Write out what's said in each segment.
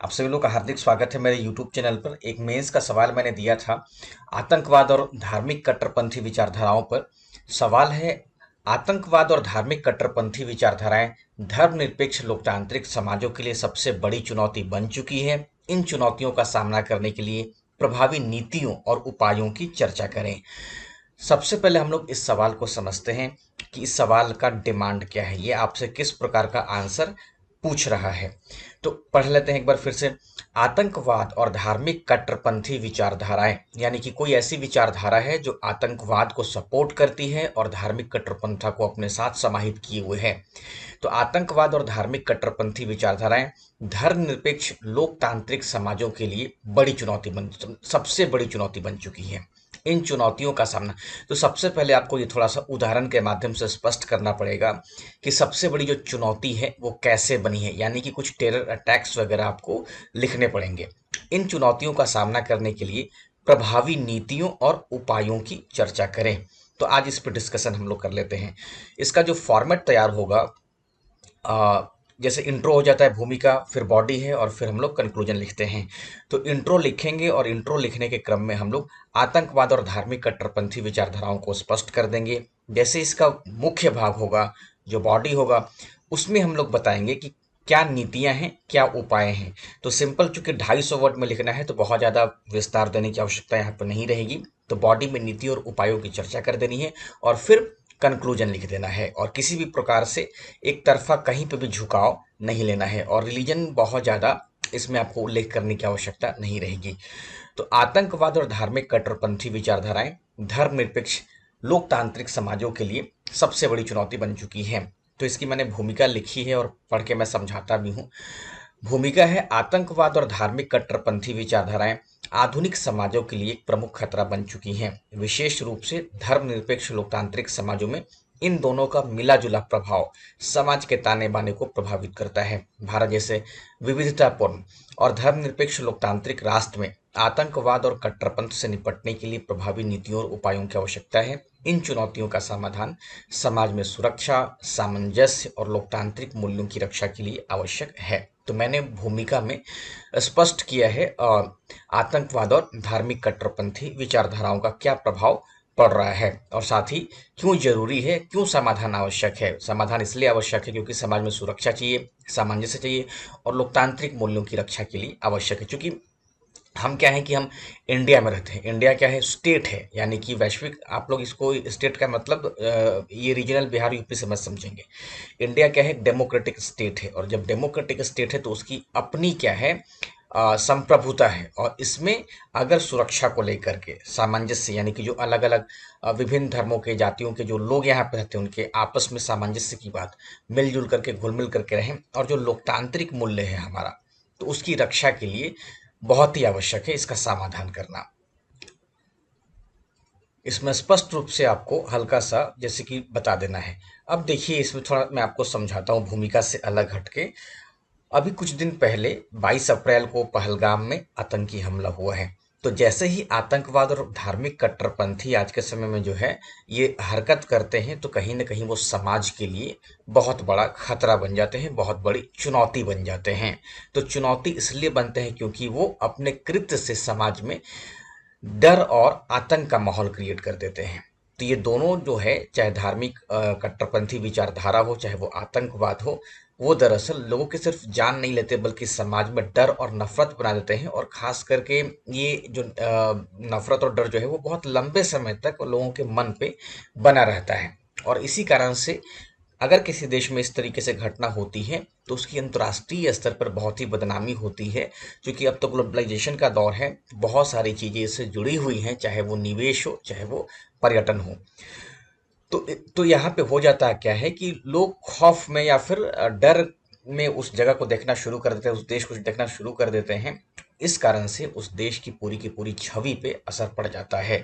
आप सभी लोग का हार्दिक स्वागत है मेरे YouTube चैनल पर। एक मेंस का सवाल मैंने दिया था आतंकवाद और धार्मिक कट्टरपंथी विचारधाराओं पर। सवाल है, आतंकवाद और धार्मिक कट्टरपंथी विचारधाराएं धर्मनिरपेक्ष लोकतांत्रिक समाजों के लिए सबसे बड़ी चुनौती बन चुकी है। इन चुनौतियों का सामना करने के लिए प्रभावी नीतियों और उपायों की चर्चा करें। सबसे पहले हम लोग इस सवाल को समझते हैं कि इस सवाल का डिमांड क्या है, ये आपसे किस प्रकार का आंसर पूछ रहा है। तो पढ़ लेते हैं एक बार फिर से। आतंकवाद और धार्मिक कट्टरपंथी विचारधाराएं, यानी कि कोई ऐसी विचारधारा है जो आतंकवाद को सपोर्ट करती है और धार्मिक कट्टरपंथा को अपने साथ समाहित किए हुए है। तो आतंकवाद और धार्मिक कट्टरपंथी विचारधाराएं धर्मनिरपेक्ष लोकतांत्रिक समाजों के लिए सबसे बड़ी चुनौती बन चुकी है। इन चुनौतियों का सामना, तो सबसे पहले आपको ये थोड़ा सा उदाहरण के माध्यम से स्पष्ट करना पड़ेगा कि सबसे बड़ी जो चुनौती है वो कैसे बनी है, यानी कि कुछ टेरर अटैक्स वगैरह आपको लिखने पड़ेंगे। इन चुनौतियों का सामना करने के लिए प्रभावी नीतियों और उपायों की चर्चा करें। तो आज इस पर डिस्कशन हम लोग कर लेते हैं। इसका जो फॉर्मेट तैयार होगा, आ, जैसे इंट्रो हो जाता है, भूमिका, फिर बॉडी है और फिर हम लोग कंक्लूजन लिखते हैं। तो इंट्रो लिखेंगे और इंट्रो लिखने के क्रम में हम लोग आतंकवाद और धार्मिक कट्टरपंथी विचारधाराओं को स्पष्ट कर देंगे। जैसे इसका मुख्य भाग होगा, जो बॉडी होगा, उसमें हम लोग बताएंगे कि क्या नीतियां हैं, क्या उपाय हैं। तो सिंपल, चूंकि 250 वर्ड में लिखना है तो बहुत ज़्यादा विस्तार देने की आवश्यकता यहाँ पर नहीं रहेगी। तो बॉडी में नीति और उपायों की चर्चा कर देनी है और फिर कंक्लूजन लिख देना है। और किसी भी प्रकार से एक तरफा कहीं पे भी झुकाव नहीं लेना है और रिलीजन बहुत ज़्यादा इसमें आपको उल्लेख करने की आवश्यकता नहीं रहेगी। तो आतंकवाद और धार्मिक कट्टरपंथी विचारधाराएं धर्मनिरपेक्ष लोकतांत्रिक समाजों के लिए सबसे बड़ी चुनौती बन चुकी है। तो इसकी मैंने भूमिका लिखी है और पढ़ के मैं समझाता भी हूँ। भूमिका है, आतंकवाद और धार्मिक कट्टरपंथी विचारधाराएं आधुनिक समाजों के लिए एक प्रमुख खतरा बन चुकी हैं। विशेष रूप से धर्मनिरपेक्ष लोकतांत्रिक समाजों में इन दोनों का मिला जुला प्रभाव समाज के ताने बाने को प्रभावित करता है। भारत जैसे विविधतापूर्ण और धर्मनिरपेक्ष लोकतांत्रिक राष्ट्र में आतंकवाद और कट्टरपंथ से निपटने के लिए प्रभावी नीतियों और उपायों की आवश्यकता है। इन चुनौतियों का समाधान समाज में सुरक्षा, सामंजस्य और लोकतांत्रिक मूल्यों की रक्षा के लिए आवश्यक है। तो मैंने भूमिका में स्पष्ट किया है आतंकवाद और धार्मिक कट्टरपंथी विचारधाराओं का क्या प्रभाव पड़ रहा है और साथ ही क्यों जरूरी है, क्यों समाधान आवश्यक है। समाधान इसलिए आवश्यक है क्योंकि समाज में सुरक्षा चाहिए, सामंजस्य चाहिए और लोकतांत्रिक मूल्यों की रक्षा के लिए आवश्यक है। क्योंकि हम क्या है कि हम इंडिया में रहते हैं। इंडिया क्या है, स्टेट है, यानी कि वैश्विक। आप लोग इसको स्टेट का मतलब ये रीजनल बिहार यूपी से मत समझेंगे। इंडिया क्या है, डेमोक्रेटिक स्टेट है और जब डेमोक्रेटिक स्टेट है तो उसकी अपनी क्या है, संप्रभुता है। और इसमें अगर सुरक्षा को लेकर के सामंजस्य, यानी कि जो अलग अलग विभिन्न धर्मों के, जातियों के जो लोग यहाँ पे रहते हैं उनके आपस में सामंजस्य की बात, मिलजुल करके घुल मिल करके रहें और जो लोकतांत्रिक मूल्य है हमारा, तो उसकी रक्षा के लिए बहुत ही आवश्यक है इसका समाधान करना। इसमें स्पष्ट रूप से आपको हल्का सा जैसे कि बता देना है। अब देखिए, इसमें थोड़ा मैं आपको समझाता हूँ भूमिका से अलग हटके। अभी कुछ दिन पहले 22 अप्रैल को पहलगाम में आतंकी हमला हुआ है। तो जैसे ही आतंकवाद और धार्मिक कट्टरपंथी आज के समय में जो है ये हरकत करते हैं, तो कहीं ना कहीं वो समाज के लिए बहुत बड़ा खतरा बन जाते हैं, बहुत बड़ी चुनौती बन जाते हैं। तो चुनौती इसलिए बनते हैं क्योंकि वो अपने कृत्य से समाज में डर और आतंक का माहौल क्रिएट कर देते हैं। तो ये दोनों जो है, चाहे धार्मिक कट्टरपंथी विचारधारा हो, चाहे वो आतंकवाद हो, वो दरअसल लोगों की सिर्फ जान नहीं लेते बल्कि समाज में डर और नफरत बना देते हैं। और खास करके ये जो नफरत और डर जो है वो बहुत लंबे समय तक लोगों के मन पे बना रहता है। और इसी कारण से अगर किसी देश में इस तरीके से घटना होती है तो उसकी अंतर्राष्ट्रीय स्तर पर बहुत ही बदनामी होती है। क्योंकि अब तो ग्लोबलाइजेशन का दौर है, बहुत सारी चीजें इससे जुड़ी हुई हैं, चाहे वो निवेश हो, चाहे वो पर्यटन हो। तो यहाँ पे हो जाता है क्या है कि लोग खौफ में या फिर डर में उस जगह को देखना शुरू कर देते हैं, उस देश को देखना शुरू कर देते हैं। इस कारण से उस देश की पूरी छवि पे असर पड़ जाता है।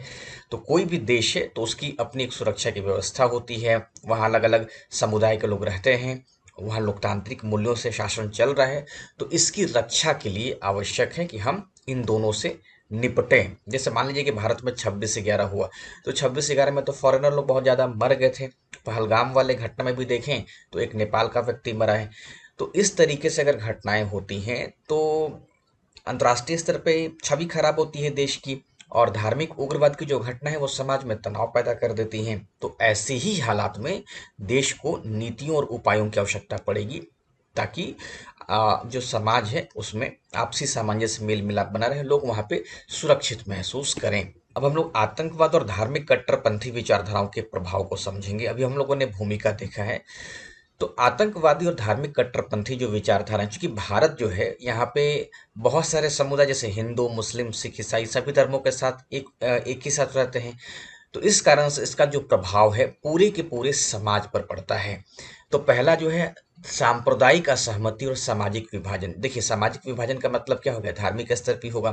तो कोई भी देश है तो उसकी अपनी एक सुरक्षा की व्यवस्था होती है, वहाँ अलग अलग समुदाय के लोग रहते हैं, वहाँ लोकतांत्रिक मूल्यों से शासन चल रहा है। तो इसकी रक्षा के लिए आवश्यक है कि हम इन दोनों से निपटें। जैसे मान लीजिए कि भारत में 26/11 हुआ, तो 26/11 में तो फॉरेनर लोग बहुत ज़्यादा मर गए थे। पहलगाम वाले घटना में भी देखें तो एक नेपाल का व्यक्ति मरा है। तो इस तरीके से अगर घटनाएं होती हैं तो अंतर्राष्ट्रीय स्तर पे छवि खराब होती है देश की, और धार्मिक उग्रवाद की जो घटना है वो समाज में तनाव पैदा कर देती हैं। तो ऐसे ही हालात में देश को नीतियों और उपायों की आवश्यकता पड़ेगी, ताकि जो समाज है उसमें आपसी सामंजस्य मेल मिलाप बना रहे, लोग वहां पे सुरक्षित महसूस करें। अब हम लोग आतंकवाद और धार्मिक कट्टरपंथी विचारधाराओं के प्रभाव को समझेंगे। अभी हम लोगों ने भूमिका देखा है। तो आतंकवादी और धार्मिक कट्टरपंथी जो विचारधारा है, क्योंकि भारत जो है यहाँ पे बहुत सारे समुदाय जैसे हिंदू, मुस्लिम, सिख, ईसाई सभी धर्मों के साथ एक ही साथ रहते हैं। तो इस कारण से इसका जो प्रभाव है पूरे के पूरे समाज पर पड़ता है। तो पहला जो है सांप्रदायिक असहमति और सामाजिक विभाजन। देखिए, सामाजिक विभाजन का मतलब क्या हो गया, धार्मिक स्तर भी होगा।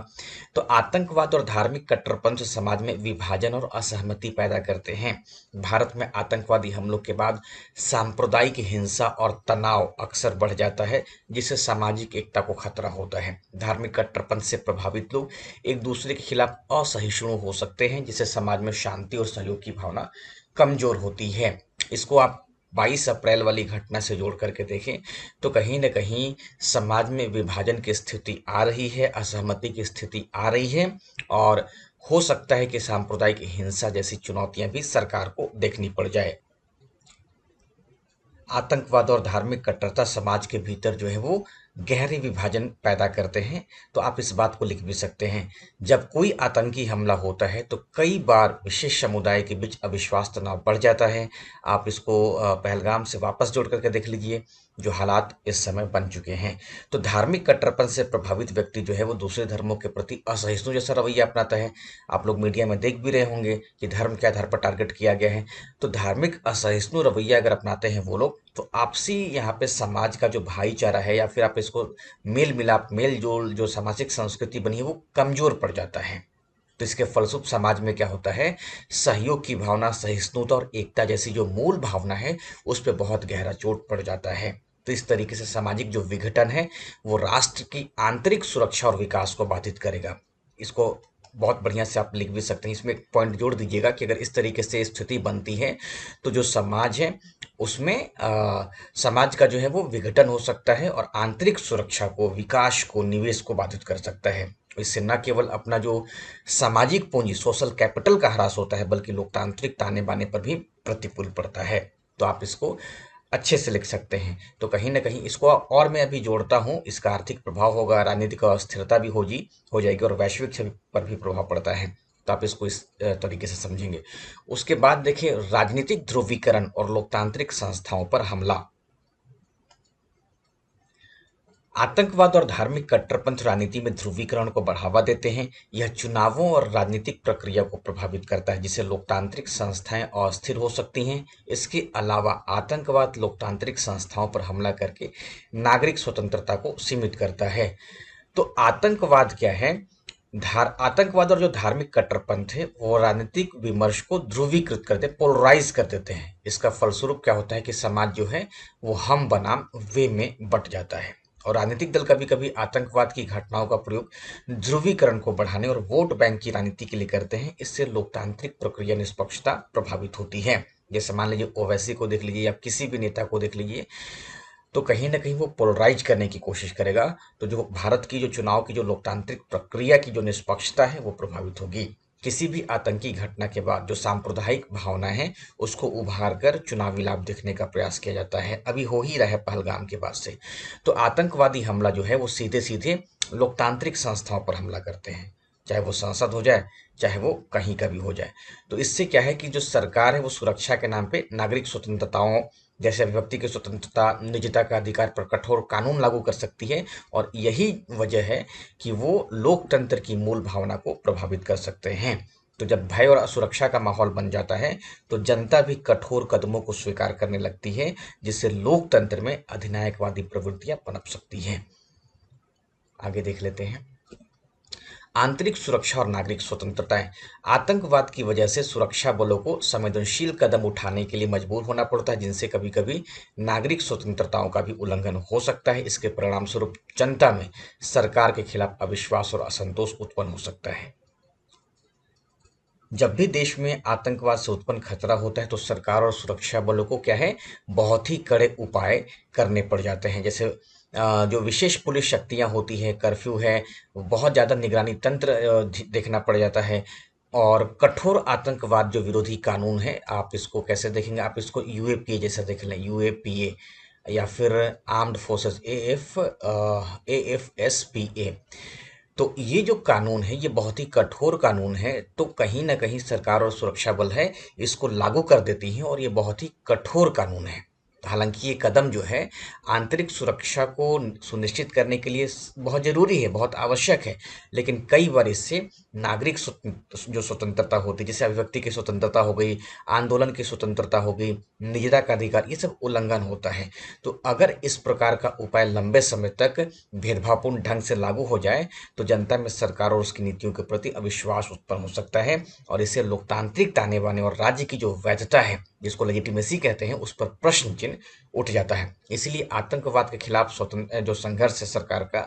तो आतंकवाद और धार्मिक कट्टरपंथ समाज में विभाजन और असहमति पैदा करते हैं। भारत में आतंकवादी हमलों के बाद सांप्रदायिक हिंसा और तनाव अक्सर बढ़ जाता है, जिससे सामाजिक एकता को खतरा होता है। धार्मिक कट्टरपंथ से प्रभावित लोग एक दूसरे के खिलाफ असहिष्णु हो सकते हैं, जिससे समाज में शांति और सहयोग की भावना कमजोर होती है। इसको आप 22 अप्रैल वाली घटना से जोड़ करके देखें तो कहीं न कहीं समाज में विभाजन की स्थिति आ रही है, असहमति की स्थिति आ रही है, और हो सकता है कि सांप्रदायिक हिंसा जैसी चुनौतियां भी सरकार को देखनी पड़ जाए। आतंकवाद और धार्मिक कट्टरता समाज के भीतर जो है वो गहरे विभाजन पैदा करते हैं। तो आप इस बात को लिख भी सकते हैं, जब कोई आतंकी हमला होता है तो कई बार विशेष समुदाय के बीच अविश्वास तनाव बढ़ जाता है। आप इसको पहलगाम से वापस जोड़ करके देख लीजिए, जो हालात इस समय बन चुके हैं। तो धार्मिक कट्टरपन से प्रभावित व्यक्ति जो है वो दूसरे धर्मों के प्रति असहिष्णु जैसा रवैया अपनाता है। आप लोग मीडिया में देख भी रहे होंगे कि धर्म के आधार पर टारगेट किया गया है। तो धार्मिक असहिष्णु रवैया अगर अपनाते हैं वो लोग, तो आपसी यहाँ पे समाज का जो भाईचारा है, या फिर आप इसको मेल मिलाप, मेल जोल जो सामाजिक संस्कृति बनी है, वो कमजोर पड़ जाता है। तो इसके फलस्वरूप समाज में क्या होता है, सहयोग की भावना, सहिष्णुता और एकता जैसी जो मूल भावना है उस पर बहुत गहरा चोट पड़ जाता है। तो इस तरीके से सामाजिक जो विघटन है वो राष्ट्र की आंतरिक सुरक्षा और विकास को बाधित करेगा। इसको बहुत बढ़िया से आप लिख भी सकते हैं, इसमें एक पॉइंट जोड़ दीजिएगा कि अगर इस तरीके से स्थिति बनती है तो जो समाज है उसमें समाज का जो है वो विघटन हो सकता है, और आंतरिक सुरक्षा को, विकास को, निवेश को बाधित कर सकता है। इससे न केवल अपना जो सामाजिक पूंजी, सोशल कैपिटल का ह्रास होता है, बल्कि लोकतांत्रिक ताने बाने पर भी प्रतिकूल पड़ता है। तो आप इसको अच्छे से लिख सकते हैं। तो कहीं ना कहीं इसको और मैं अभी जोड़ता हूँ, इसका आर्थिक प्रभाव होगा, राजनीतिक अस्थिरता भी हो जाएगी, और वैश्विक छवि पर भी प्रभाव पड़ता है। तो आप इसको इस तरीके से समझेंगे। उसके बाद देखिए, राजनीतिक ध्रुवीकरण और लोकतांत्रिक संस्थाओं पर हमला। आतंकवाद और धार्मिक कट्टरपंथ राजनीति में ध्रुवीकरण को बढ़ावा देते हैं। यह चुनावों और राजनीतिक प्रक्रिया को प्रभावित करता है, जिससे लोकतांत्रिक संस्थाएं अस्थिर हो सकती हैं। इसके अलावा आतंकवाद लोकतांत्रिक संस्थाओं पर हमला करके नागरिक स्वतंत्रता को सीमित करता है। तो आतंकवाद क्या है, आतंकवाद और जो धार्मिक कट्टरपंथ है वो राजनीतिक विमर्श को ध्रुवीकृत करते, पोलराइज कर देते हैं। इसका फलस्वरूप क्या होता है कि समाज जो है वो हम बनाम वे में बंट जाता है, और राजनीतिक दल कभी कभी आतंकवाद की घटनाओं का प्रयोग ध्रुवीकरण को बढ़ाने और वोट बैंक की राजनीति के लिए करते हैं। इससे लोकतांत्रिक प्रक्रिया निष्पक्षता प्रभावित होती है। जैसे मान लीजिए ओवैसी को देख लीजिए, या किसी भी नेता को देख लीजिए, तो कहीं ना कहीं वो पोलराइज करने की कोशिश करेगा। तो जो भारत की जो चुनाव की जो लोकतांत्रिक प्रक्रिया की जो निष्पक्षता है वो प्रभावित होगी। किसी भी आतंकी घटना के बाद जो सांप्रदायिक भावना है उसको उभार कर चुनावी लाभ देखने का प्रयास किया जाता है। अभी हो ही रहा है पहलगाम के बाद से। तो आतंकवादी हमला जो है वो सीधे सीधे लोकतांत्रिक संस्थाओं पर हमला करते हैं, चाहे वो संसद हो जाए, चाहे वो कहीं का भी हो जाए। तो इससे क्या है कि जो सरकार है वो सुरक्षा के नाम पे नागरिक स्वतंत्रताओं जैसे अभिव्यक्ति की स्वतंत्रता, निजता का अधिकार पर कठोर कानून लागू कर सकती है, और यही वजह है कि वो लोकतंत्र की मूल भावना को प्रभावित कर सकते हैं। तो जब भय और असुरक्षा का माहौल बन जाता है तो जनता भी कठोर कदमों को स्वीकार करने लगती है, जिससे लोकतंत्र में अधिनायकवादी प्रवृत्तियां पनप सकती हैं। आगे देख लेते हैं, आंतरिक सुरक्षा और नागरिक स्वतंत्रताएं। आतंकवाद की वजह से सुरक्षा बलों को संवेदनशील कदम उठाने के लिए मजबूर होना पड़ता है, जिनसे कभी कभी नागरिक स्वतंत्रताओं का भी उल्लंघन हो सकता है। इसके परिणाम स्वरूप जनता में सरकार के खिलाफ अविश्वास और असंतोष उत्पन्न हो सकता है। जब भी देश में आतंकवाद से उत्पन्न खतरा होता है तो सरकार और सुरक्षा बलों को क्या है, बहुत ही कड़े उपाय करने पड़ जाते हैं। जैसे जो विशेष पुलिस शक्तियां होती है, कर्फ्यू है, बहुत ज़्यादा निगरानी तंत्र देखना पड़ जाता है। और कठोर आतंकवाद जो विरोधी कानून है, आप इसको कैसे देखेंगे, आप इसको यूएपीए जैसा देख लें, यूएपीए या फिर आर्म्ड फोर्सेस एएफएसपीए। तो ये जो कानून है ये बहुत ही कठोर कानून है, तो कहीं ना कहीं सरकार और सुरक्षा बल है इसको लागू कर देती हैं और ये बहुत ही कठोर कानून है। हालांकि ये कदम जो है आंतरिक सुरक्षा को सुनिश्चित करने के लिए बहुत जरूरी है, बहुत आवश्यक है, लेकिन कई बार इससे नागरिक जो स्वतंत्रता होती है, जैसे अभिव्यक्ति की स्वतंत्रता हो गई, आंदोलन की स्वतंत्रता हो गई, निजता का अधिकार, ये सब उल्लंघन होता है। तो अगर इस प्रकार का उपाय लंबे समय तक भेदभावपूर्ण ढंग से लागू हो जाए तो जनता में सरकार और उसकी नीतियों के प्रति अविश्वास उत्पन्न हो सकता है और इससे लोकतांत्रिक ताने बाने और राज्य की जो वैधता है, जिसको लेजिटिमेसी कहते हैं, उस पर प्रश्न चिन्ह उठ जाता है। इसलिए आतंकवाद के खिलाफ स्वतंत्र जो संघर्ष है सरकार का,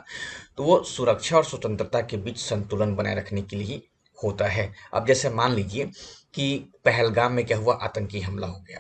तो वो सुरक्षा और स्वतंत्रता के बीच संतुलन बनाए रखने के लिए ही होता है। अब जैसे मान लीजिए कि पहलगाम में क्या हुआ, आतंकी हमला हो गया,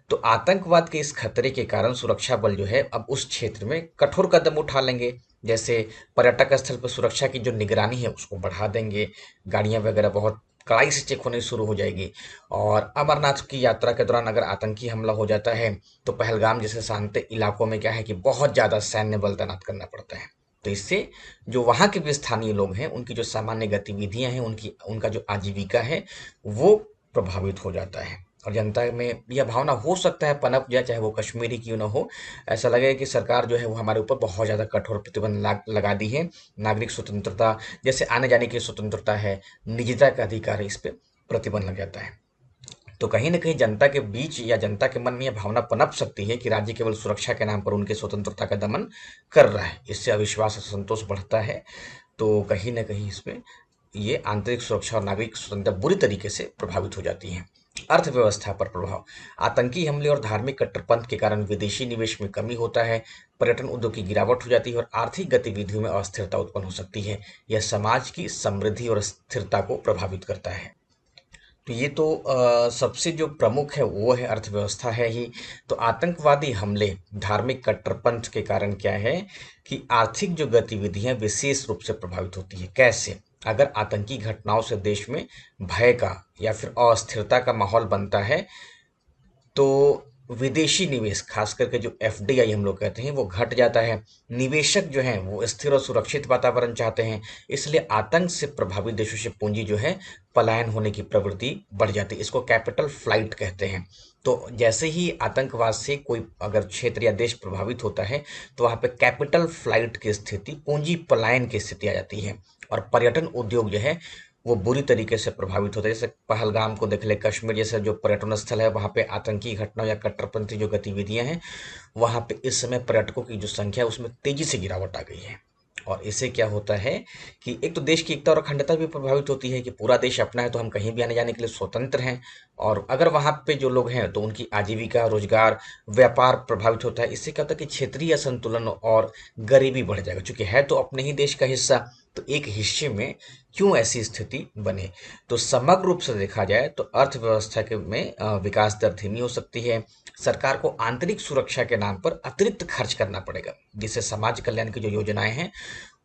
तो आतंकवाद के इस खतरे के कारण सुरक्षा बल जो है अब उस क्षेत्र में कठोर कदम उठा लेंगे। जैसे पर्यटक स्थल पर सुरक्षा की जो निगरानी है उसको बढ़ा देंगे, गाड़ियां वगैरह बहुत कड़ाई से चेक होनी शुरू हो जाएगी। और अमरनाथ की यात्रा के दौरान अगर आतंकी हमला हो जाता है तो पहलगाम जैसे शांत इलाकों में क्या है कि बहुत ज़्यादा सैन्य बल तैनात करना पड़ता है। तो इससे जो वहाँ के भी स्थानीय लोग हैं उनकी जो सामान्य गतिविधियां हैं, उनका जो आजीविका है वो प्रभावित हो जाता है। और जनता में यह भावना हो सकता है पनप जाए, चाहे वो कश्मीरी क्यों ना हो, ऐसा लगे कि सरकार जो है वो हमारे ऊपर बहुत ज़्यादा कठोर प्रतिबंध लगा दी है। नागरिक स्वतंत्रता, जैसे आने जाने की स्वतंत्रता है, निजता का अधिकार है, इस पे प्रतिबंध लग जाता है। तो कहीं न कहीं जनता के बीच या जनता के मन में यह भावना पनप सकती है कि राज्य केवल सुरक्षा के नाम पर उनकी स्वतंत्रता का दमन कर रहा है। इससे अविश्वास और असंतोष बढ़ता है। तो कहीं न कहीं इसमें ये आंतरिक सुरक्षा और नागरिक स्वतंत्रता बुरी तरीके से प्रभावित हो जाती है। अर्थव्यवस्था पर प्रभाव, आतंकी हमले और धार्मिक कट्टरपंथ के कारण विदेशी निवेश में कमी होता है, पर्यटन उद्योग की गिरावट हो जाती है और आर्थिक गतिविधियों में अस्थिरता उत्पन्न हो सकती है। यह समाज की समृद्धि और स्थिरता को प्रभावित करता है। तो ये तो सबसे जो प्रमुख है वो है अर्थव्यवस्था है ही। तो आतंकवादी हमले, धार्मिक कट्टरपंथ के कारण क्या है कि आर्थिक जो गतिविधियां विशेष रूप से प्रभावित होती है। कैसे? अगर आतंकी घटनाओं से देश में भय का या फिर अस्थिरता का माहौल बनता है तो विदेशी निवेश, खास करके जो एफडीआई हम लोग कहते हैं, वो घट जाता है। निवेशक जो हैं वो स्थिर और सुरक्षित वातावरण चाहते हैं, इसलिए आतंक से प्रभावित देशों से पूंजी जो है पलायन होने की प्रवृत्ति बढ़ जाती है। इसको कैपिटल फ्लाइट कहते हैं। तो जैसे ही आतंकवाद से कोई अगर क्षेत्र या देश प्रभावित होता है तो वहाँ पे कैपिटल फ्लाइट की स्थिति, पूंजी पलायन की स्थिति आ जाती है और पर्यटन उद्योग जो है वो बुरी तरीके से प्रभावित होता है। जैसे पहलगाम को देख ले, कश्मीर जैसे जो पर्यटन स्थल है वहाँ पे आतंकी घटनाओं या कट्टरपंथी जो गतिविधियां हैं, वहाँ पे इस समय पर्यटकों की जो संख्या है उसमें तेजी से गिरावट आ गई है। और इससे क्या होता है कि एक तो देश की एकता और अखंडता भी प्रभावित होती है कि पूरा देश अपना है तो हम कहीं भी आने जाने के लिए स्वतंत्र हैं। और अगर वहाँ पे जो लोग हैं तो उनकी आजीविका, रोजगार, व्यापार प्रभावित होता है। इससे क्या होता है कि क्षेत्रीय असंतुलन और गरीबी बढ़ जाएगा, क्योंकि है तो अपने ही देश का हिस्सा, तो एक हिस्से में क्यों ऐसी स्थिति बने। तो समग्र रूप से देखा जाए तो अर्थव्यवस्था के में विकास दर धीमी हो सकती है। सरकार को आंतरिक सुरक्षा के नाम पर अतिरिक्त खर्च करना पड़ेगा, जिससे समाज कल्याण की जो योजनाएं हैं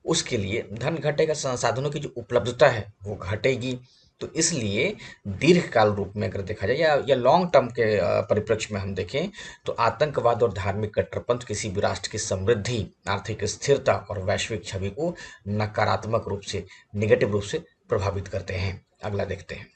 उसके लिए धन घटेगा, संसाधनों की जो उपलब्धता है वो घटेगी। तो इसलिए दीर्घकाल रूप में अगर देखा जाए या लॉन्ग टर्म के परिप्रेक्ष्य में हम देखें तो आतंकवाद और धार्मिक कट्टरपंथ किसी भी राष्ट्र की समृद्धि, आर्थिक स्थिरता और वैश्विक छवि को नकारात्मक रूप से, नेगेटिव रूप से प्रभावित करते हैं। अगला देखते हैं।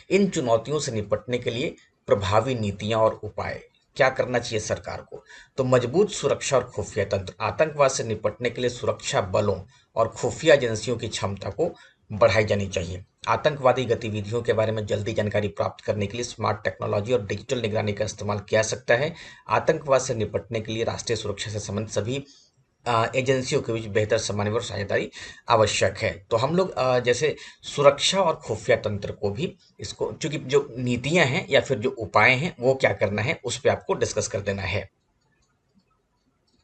इन चुनौतियों से निपटने के लिए प्रभावी नीतियां और उपाय क्या करना चाहिए सरकार को। तो मजबूत सुरक्षा और खुफिया तंत्र, आतंकवाद से निपटने के लिए सुरक्षा बलों और खुफिया एजेंसियों की क्षमता को बढ़ाई जानी चाहिए। आतंकवादी गतिविधियों के बारे में जल्दी जानकारी प्राप्त करने के लिए स्मार्ट टेक्नोलॉजी और डिजिटल निगरानी का इस्तेमाल किया जा सकता है। आतंकवाद से निपटने के लिए राष्ट्रीय सुरक्षा से संबंधित सभी एजेंसियों के बीच बेहतर समन्वय और साझेदारी आवश्यक है। तो हम लोग जैसे सुरक्षा और खुफिया तंत्र को भी, इसको चूंकि जो नीतियां हैं या फिर जो उपाय हैं वो क्या करना है उस पे आपको डिस्कस कर देना है।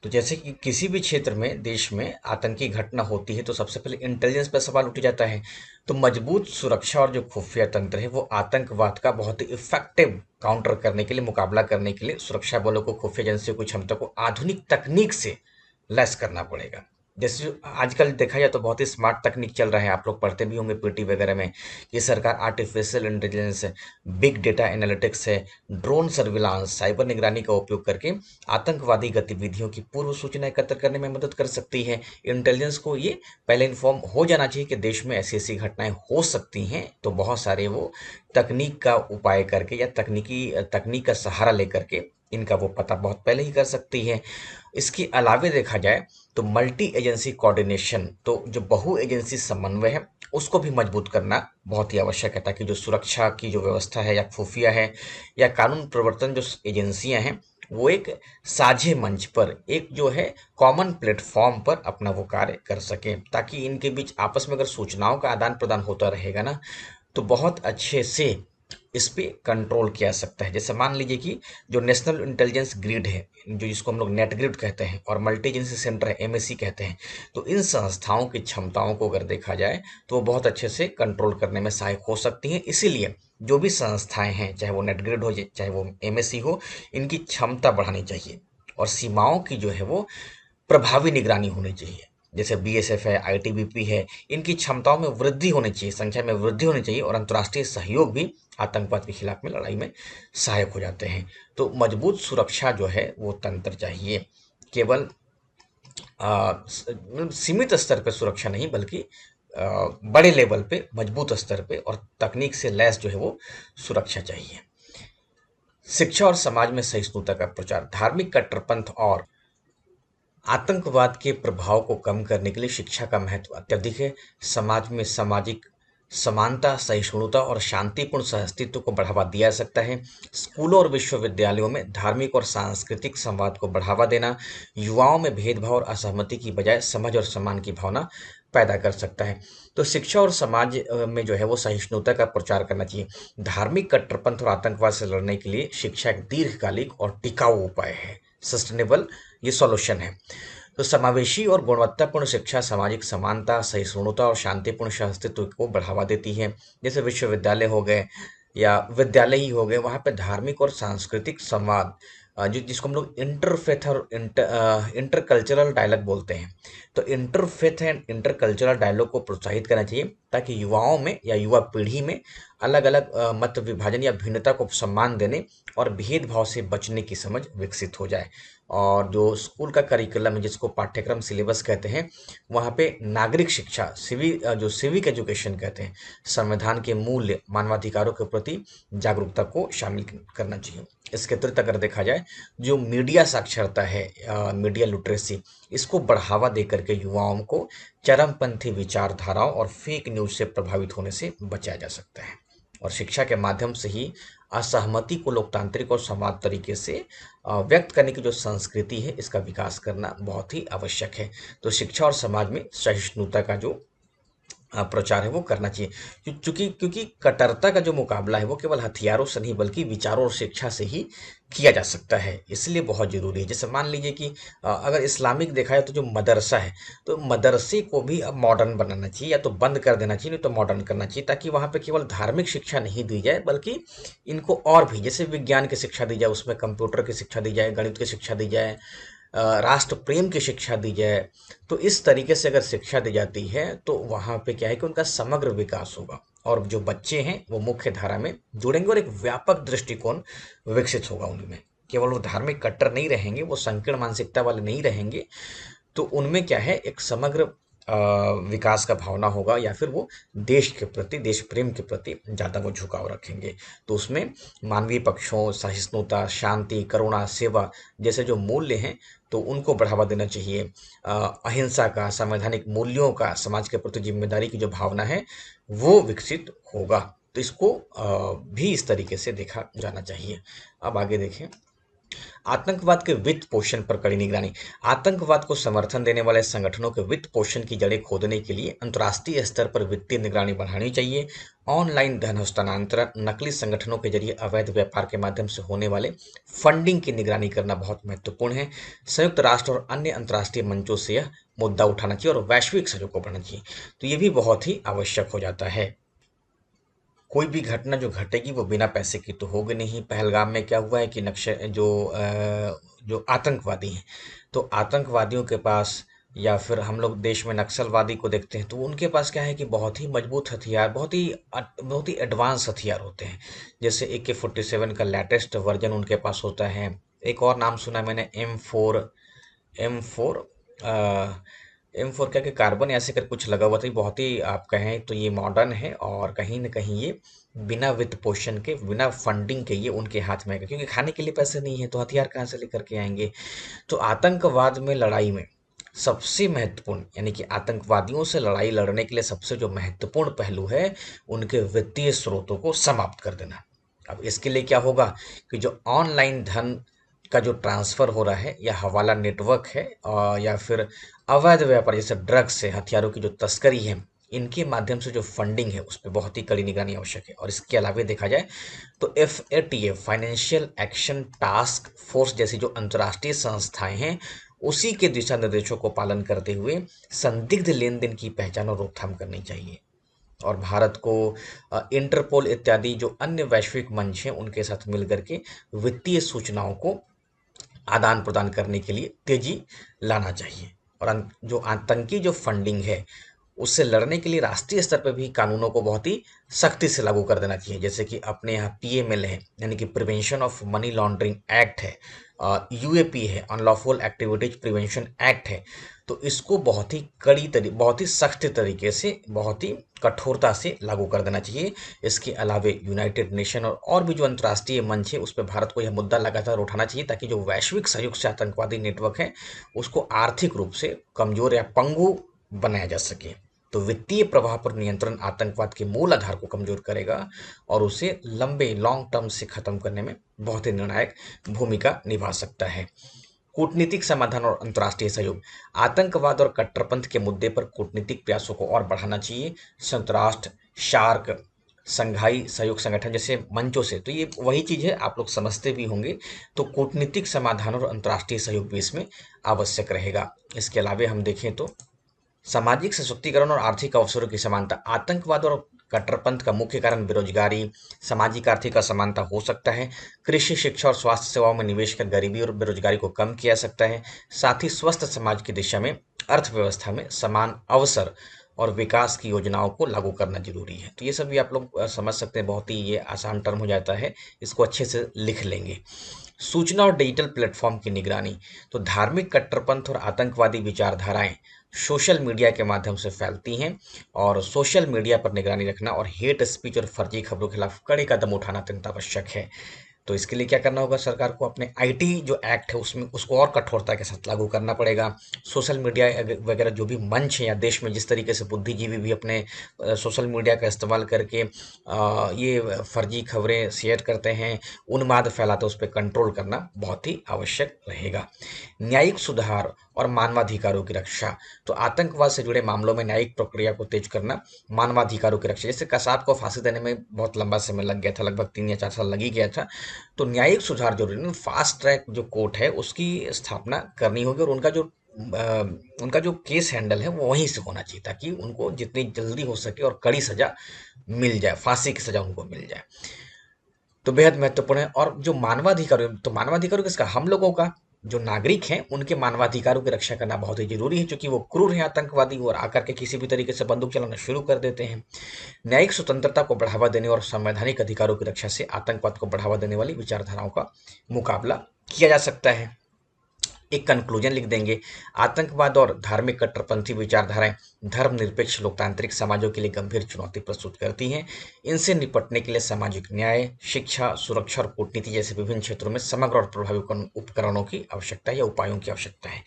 तो जैसे कि किसी भी क्षेत्र में देश में आतंकी घटना होती है तो सबसे पहले इंटेलिजेंस पर सवाल उठ जाता है। तो मजबूत सुरक्षा और जो खुफिया तंत्र है वो आतंकवाद का बहुत ही इफेक्टिव काउंटर करने के लिए, मुकाबला करने के लिए सुरक्षा बलों को, खुफिया एजेंसियों की क्षमता को आधुनिक तकनीक से लैस करना पड़ेगा। जैसे जो आजकल देखा जाए तो बहुत ही स्मार्ट तकनीक चल रहा है, आप लोग पढ़ते भी होंगे पीटी वगैरह में। ये सरकार आर्टिफिशियल इंटेलिजेंस है, बिग डेटा एनालिटिक्स है, ड्रोन सर्विलांस, साइबर निगरानी का उपयोग करके आतंकवादी गतिविधियों की पूर्व सूचना एकत्र करने में मदद कर सकती है। इंटेलिजेंस को ये पहले इन्फॉर्म हो जाना चाहिए कि देश में ऐसी ऐसी घटनाएं हो सकती हैं, तो बहुत सारे वो तकनीक का उपाय करके या तकनीक का सहारा लेकर के इनका वो पता बहुत पहले ही कर सकती है। इसके अलावे देखा जाए तो मल्टी एजेंसी कोऑर्डिनेशन, तो जो बहु एजेंसी समन्वय है उसको भी मजबूत करना बहुत ही आवश्यक है, ताकि जो सुरक्षा की जो व्यवस्था है या खुफिया है या कानून प्रवर्तन जो एजेंसियां हैं वो एक साझे मंच पर, एक जो है कॉमन प्लेटफॉर्म पर अपना वो कार्य कर सके, ताकि इनके बीच आपस में अगर सूचनाओं का आदान प्रदान होता रहेगा ना तो बहुत अच्छे से इस पे कंट्रोल किया जा सकता है। जैसे मान लीजिए कि जो नेशनल इंटेलिजेंस ग्रिड है, जो जिसको हम लोग नेट ग्रिड कहते हैं, और मल्टी एजेंसी सेंटर है, एमएसी कहते हैं, तो इन संस्थाओं की क्षमताओं को अगर देखा जाए तो वो बहुत अच्छे से कंट्रोल करने में सहायक हो सकती हैं। इसीलिए जो भी संस्थाएं हैं, चाहे वो नेट ग्रिड हो चाहे वो एमएससी हो, इनकी क्षमता बढ़ानी चाहिए और सीमाओं की जो है वो प्रभावी निगरानी होनी चाहिए। जैसे बीएसएफ है, आईटीबीपी है, इनकी क्षमताओं में वृद्धि होनी चाहिए, संख्या में वृद्धि होनी चाहिए, और अंतर्राष्ट्रीय सहयोग भी आतंकवाद के खिलाफ में लड़ाई में सहायक हो जाते हैं। तो मजबूत सुरक्षा जो है वो तंत्र चाहिए, केवल सीमित स्तर पर सुरक्षा नहीं, बल्कि बड़े लेवल पे, मजबूत स्तर पे और तकनीक से लैस जो है वो सुरक्षा चाहिए। शिक्षा और समाज में सहिष्णुता का प्रचार, धार्मिक कट्टरपंथ और आतंकवाद के प्रभाव को कम करने के लिए शिक्षा का महत्व अत्यधिक है। समाज में सामाजिक समानता, सहिष्णुता और शांतिपूर्ण सहअस्तित्व को बढ़ावा दिया जा सकता है। स्कूलों और विश्वविद्यालयों में धार्मिक और सांस्कृतिक संवाद को बढ़ावा देना युवाओं में भेदभाव और असहमति की बजाय समझ और सम्मान की भावना पैदा कर सकता है। तो शिक्षा और समाज में जो है वो सहिष्णुता का प्रचार करना चाहिए। धार्मिक कट्टरपंथ और आतंकवाद से लड़ने के लिए शिक्षा एक दीर्घकालिक और टिकाऊ उपाय है, सस्टेनेबल ये सॉल्यूशन है। तो समावेशी और गुणवत्तापूर्ण शिक्षा सामाजिक समानता, सहिष्णुता और शांतिपूर्ण सहअस्तित्व को बढ़ावा देती है। जैसे विश्वविद्यालय हो गए या विद्यालय ही हो गए, वहाँ पे धार्मिक और सांस्कृतिक संवाद, जिसको हम लोग इंटरफेथ और इंटरकल्चरल डायलॉग बोलते हैं, तो इंटरफेथ एंड इंटरकल्चरल डायलॉग को प्रोत्साहित करना चाहिए, ताकि युवाओं में या युवा पीढ़ी में अलग अलग मत विभाजन या भिन्नता को सम्मान देने और भेदभाव से बचने की समझ विकसित हो जाए। और जो स्कूल का करिकुलम है, जिसको पाठ्यक्रम सिलेबस कहते हैं, वहाँ पे नागरिक शिक्षा, जो सिविक एजुकेशन कहते हैं, संविधान के मूल्य, मानवाधिकारों के प्रति जागरूकता को शामिल करना चाहिए। इसके अतिरिक्त अगर देखा जाए, जो मीडिया साक्षरता है, मीडिया लिटरेसी, इसको बढ़ावा दे करके युवाओं को चरमपंथी विचारधाराओं और फेक न्यूज से प्रभावित होने से बचाया जा सकता है। और शिक्षा के माध्यम से ही असहमति को लोकतांत्रिक और संवाद तरीके से व्यक्त करने की जो संस्कृति है, इसका विकास करना बहुत ही आवश्यक है। तो शिक्षा और समाज में सहिष्णुता का जो प्रचार है वो करना चाहिए, क्योंकि कट्टरता का जो मुकाबला है वो केवल हथियारों से नहीं बल्कि विचारों और शिक्षा से ही किया जा सकता है, इसलिए बहुत जरूरी है। जैसे मान लीजिए कि अगर इस्लामिक देखा जाए तो जो मदरसा है, तो मदरसे को भी अब मॉडर्न बनाना चाहिए, या तो बंद कर देना चाहिए, नहीं तो मॉडर्न करना चाहिए, ताकि वहाँ पे केवल धार्मिक शिक्षा नहीं दी जाए बल्कि इनको और भी, जैसे विज्ञान की शिक्षा दी जाए, उसमें कंप्यूटर की शिक्षा दी जाए, गणित की शिक्षा दी जाए, राष्ट्र प्रेम की शिक्षा दी जाए। तो इस तरीके से अगर शिक्षा दी जाती है तो वहाँ पे क्या है कि उनका समग्र विकास होगा और जो बच्चे हैं वो मुख्य धारा में जुड़ेंगे और एक व्यापक दृष्टिकोण विकसित होगा उनमें। केवल वो धार्मिक कट्टर नहीं रहेंगे, वो संकीर्ण मानसिकता वाले नहीं रहेंगे, तो उनमें क्या है, एक समग्र विकास का भावना होगा, या फिर वो देश के प्रति, देश प्रेम के प्रति ज़्यादा वो झुकाव रखेंगे। तो उसमें मानवीय पक्षों, सहिष्णुता, शांति, करुणा, सेवा जैसे जो मूल्य हैं तो उनको बढ़ावा देना चाहिए। अहिंसा का, संवैधानिक मूल्यों का, समाज के प्रति जिम्मेदारी की जो भावना है वो विकसित होगा। तो इसको भी इस तरीके से देखा जाना चाहिए। अब आगे देखें। आतंकवाद के वित्त पोषण पर कड़ी निगरानी। आतंकवाद को समर्थन देने वाले संगठनों के वित्त पोषण की जड़ें खोदने के लिए अंतर्राष्ट्रीय स्तर पर वित्तीय निगरानी बढ़ानी चाहिए। ऑनलाइन धन हस्तांतरण, नकली संगठनों के जरिए अवैध व्यापार के माध्यम से होने वाले फंडिंग की निगरानी करना बहुत महत्वपूर्ण है। संयुक्त राष्ट्र और अन्य अंतर्राष्ट्रीय मंचों से यह मुद्दा उठाना चाहिए और वैश्विक सहयोग को बढ़ाना चाहिए। तो ये भी बहुत ही आवश्यक हो जाता है। कोई भी घटना जो घटेगी वो बिना पैसे की तो होगी नहीं। पहलगाम में क्या हुआ है कि जो आतंकवादी हैं, तो आतंकवादियों के पास या फिर हम लोग देश में नक्सलवादी को देखते हैं तो उनके पास क्या है कि बहुत ही मजबूत हथियार, बहुत ही एडवांस हथियार होते हैं। जैसे AK-47 का लेटेस्ट वर्जन उनके पास होता है। एक और नाम सुना मैंने, M4 M4 क्या कि कार्बन ऐसे कर कुछ लगा हुआ था। ये बहुत ही, आप कहें तो ये मॉडर्न है और कहीं न कहीं ये बिना वित्त पोषण के, बिना फंडिंग के ये उनके हाथ में आएगा, क्योंकि खाने के लिए पैसे नहीं है तो हथियार कहाँ से लेकर के आएंगे। तो आतंकवाद में लड़ाई में सबसे महत्वपूर्ण, यानी कि आतंकवादियों से लड़ाई लड़ने के लिए सबसे जो महत्वपूर्ण पहलू है, उनके वित्तीय स्रोतों को समाप्त कर देना। अब इसके लिए क्या होगा कि जो ऑनलाइन धन का जो ट्रांसफर हो रहा है या हवाला नेटवर्क है, या फिर अवैध व्यापार जैसे ड्रग्स है, हथियारों की जो तस्करी है, इनके माध्यम से जो फंडिंग है उस पर बहुत ही कड़ी निगरानी आवश्यक है। और इसके अलावा देखा जाए तो FATF, financial action task force जैसी जो अंतर्राष्ट्रीय संस्थाएं हैं, उसी के दिशा निर्देशों को पालन करते हुए संदिग्ध लेन देन की पहचान और रोकथाम करनी चाहिए। और भारत को इंटरपोल इत्यादि जो अन्य वैश्विक मंच हैं उनके साथ मिलकर के वित्तीय सूचनाओं को आदान प्रदान करने के लिए तेजी लाना चाहिए। और जो आतंकी जो फंडिंग है उससे लड़ने के लिए राष्ट्रीय स्तर पर भी कानूनों को बहुत ही सख्ती से लागू कर देना चाहिए। जैसे कि अपने यहाँ PML है, यानी कि prevention of money laundering act है, UAP है, अनलॉफुल एक्टिविटीज प्रिवेंशन एक्ट है। तो इसको बहुत ही सख्त तरीके से, बहुत ही कठोरता से लागू कर देना चाहिए। इसके अलावे यूनाइटेड नेशन और भी जो अंतर्राष्ट्रीय मंच है उस पर भारत को यह मुद्दा लगातार उठाना चाहिए, ताकि जो वैश्विक सहयोग से आतंकवादी नेटवर्क है उसको आर्थिक रूप से कमजोर या पंगु बनाया जा सके। तो वित्तीय प्रवाह पर नियंत्रण आतंकवाद के मूल आधार को कमजोर करेगा और उसे लॉन्ग टर्म से खत्म करने में बहुत ही निर्णायक भूमिका निभा सकता है। कूटनीतिक समाधान और अंतर्राष्ट्रीय सहयोग। आतंकवाद और कट्टरपंथ के मुद्दे पर कूटनीतिक प्रयासों को और बढ़ाना चाहिए। संयुक्त राष्ट्र, शार्क, संघाई सहयोग संगठन जैसे मंचों से, तो ये वही चीज है, आप लोग समझते भी होंगे। तो कूटनीतिक समाधान और अंतर्राष्ट्रीय सहयोग भी इसमें आवश्यक रहेगा। इसके अलावा हम देखें तो सामाजिक सशक्तिकरण और आर्थिक अवसरों की समानता। आतंकवाद और कट्टरपंथ का मुख्य कारण बेरोजगारी, सामाजिक आर्थिक असमानता हो सकता है। कृषि, शिक्षा और स्वास्थ्य सेवाओं में निवेश कर गरीबी और बेरोजगारी को कम किया जा सकता है। साथ ही स्वस्थ समाज की दिशा में अर्थव्यवस्था में समान अवसर और विकास की योजनाओं को लागू करना जरूरी है। तो ये सब भी आप लोग समझ सकते हैं, बहुत ही ये आसान टर्म हो जाता है, इसको अच्छे से लिख लेंगे। सूचना और डिजिटल प्लेटफॉर्म की निगरानी। तो धार्मिक कट्टरपंथ और आतंकवादी विचारधाराएं सोशल मीडिया के माध्यम से फैलती हैं, और सोशल मीडिया पर निगरानी रखना और हेट स्पीच और फर्जी खबरों के खिलाफ कड़े कदम उठाना अत्यंत आवश्यक है। तो इसके लिए क्या करना होगा, सरकार को अपने IT जो एक्ट है उसमें उसको और कठोरता के साथ लागू करना पड़ेगा। सोशल मीडिया वगैरह जो भी मंच है या देश में जिस तरीके से बुद्धिजीवी भी अपने सोशल मीडिया का इस्तेमाल करके ये फर्जी खबरें शेयर करते हैं, उन्माद फैलाते हैं, उस पर कंट्रोल करना बहुत ही आवश्यक रहेगा। न्यायिक सुधार और मानवाधिकारों की रक्षा। तो आतंकवाद से जुड़े मामलों में न्यायिक प्रक्रिया को तेज करना, मानवाधिकारों की रक्षा। जैसे कसाब को फांसी देने में बहुत लंबा समय लग गया था, लगभग 3 या 4 साल लग ही गया था। तो न्यायिक सुधार जरूरी, फास्ट ट्रैक जो कोर्ट है उसकी स्थापना करनी होगी, और उनका जो केस हैंडल है वो वहीं से होना चाहिए, ताकि उनको जितनी जल्दी हो सके और कड़ी सजा मिल जाए, फांसी की सजा उनको मिल जाए। तो बेहद महत्वपूर्ण है। और जो मानवाधिकार, तो मानवाधिकार किसका, हम लोगों का, जो नागरिक हैं उनके मानवाधिकारों की रक्षा करना बहुत ही जरूरी है, क्योंकि वो क्रूर हैं आतंकवादी, और आकर के किसी भी तरीके से बंदूक चलाना शुरू कर देते हैं। न्यायिक स्वतंत्रता को बढ़ावा देने और संवैधानिक अधिकारों की रक्षा से आतंकवाद को बढ़ावा देने वाली विचारधाराओं का मुकाबला किया जा सकता है। एक कंक्लूजन लिख देंगे, आतंकवाद और धार्मिक कट्टरपंथी विचारधाराएं धर्मनिरपेक्ष लोकतांत्रिक समाजों के लिए गंभीर चुनौती प्रस्तुत करती हैं। इनसे निपटने के लिए सामाजिक न्याय, शिक्षा, सुरक्षा और कूटनीति जैसे विभिन्न क्षेत्रों में समग्र और प्रभावी उपकरणों की आवश्यकता है या उपायों की आवश्यकता है।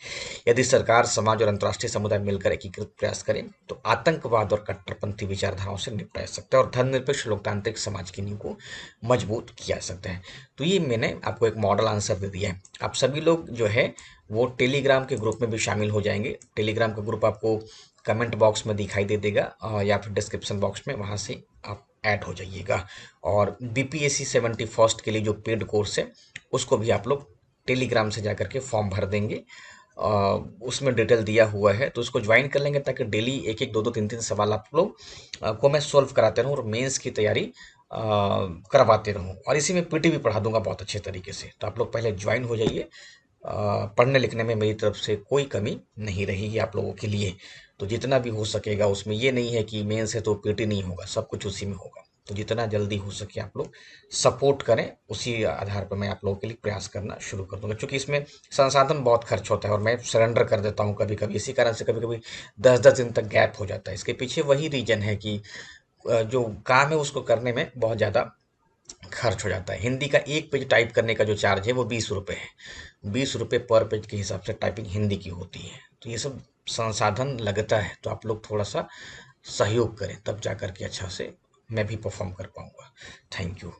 यदि सरकार, समाज और अंतर्राष्ट्रीय समुदाय मिलकर एकीकृत प्रयास करें तो आतंकवाद और कट्टरपंथी विचारधाराओं से निपटा जा सकता है और धर्मनिरपेक्ष लोकतांत्रिक समाज की नींव को मजबूत किया जा सकता है। तो ये मैंने आपको एक मॉडल आंसर दे दिया है। आप सभी लोग जो है वो टेलीग्राम के ग्रुप में भी शामिल हो जाएंगे। टेलीग्राम का ग्रुप आपको कमेंट बॉक्स में दिखाई दे देगा या फिर डिस्क्रिप्शन बॉक्स में, वहाँ से आप ऐड हो जाइएगा। और बीपीएससी 71st के लिए जो पेड कोर्स है उसको भी आप लोग टेलीग्राम से जाकर के फॉर्म भर देंगे। उसमें डिटेल दिया हुआ है, तो उसको ज्वाइन कर लेंगे ताकि डेली एक एक, दो दो, तीन तीन सवाल आप लोग को मैं सोल्व कराते रहूँ और मेंस की तैयारी करवाते रहूँ। और इसी में पीटी भी पढ़ा दूंगा बहुत अच्छे तरीके से। तो आप लोग पहले ज्वाइन हो जाइए। पढ़ने लिखने में मेरी तरफ से कोई कमी नहीं रहेगी आप लोगों के लिए। तो जितना भी हो सकेगा, उसमें ये नहीं है कि मेंस है तो पीटी नहीं होगा, सब कुछ उसी में होगा। तो जितना जल्दी हो सके आप लोग सपोर्ट करें, उसी आधार पर मैं आप लोगों के लिए प्रयास करना शुरू कर दूंगा। क्योंकि इसमें संसाधन बहुत खर्च होता है और मैं सरेंडर कर देता हूँ कभी कभी, इसी कारण से कभी कभी 10-10 दिन तक गैप हो जाता है। इसके पीछे वही रीजन है कि जो काम है उसको करने में बहुत ज़्यादा खर्च हो जाता है। हिंदी का एक पेज टाइप करने का जो चार्ज है वो 20 रुपये है। 20 रुपये पर पेज के हिसाब से टाइपिंग हिंदी की होती है। तो ये सब संसाधन लगता है, तो आप लोग थोड़ा सा सहयोग करें, तब जा कर के अच्छा से मैं भी परफॉर्म कर पाऊंगा। Thank you.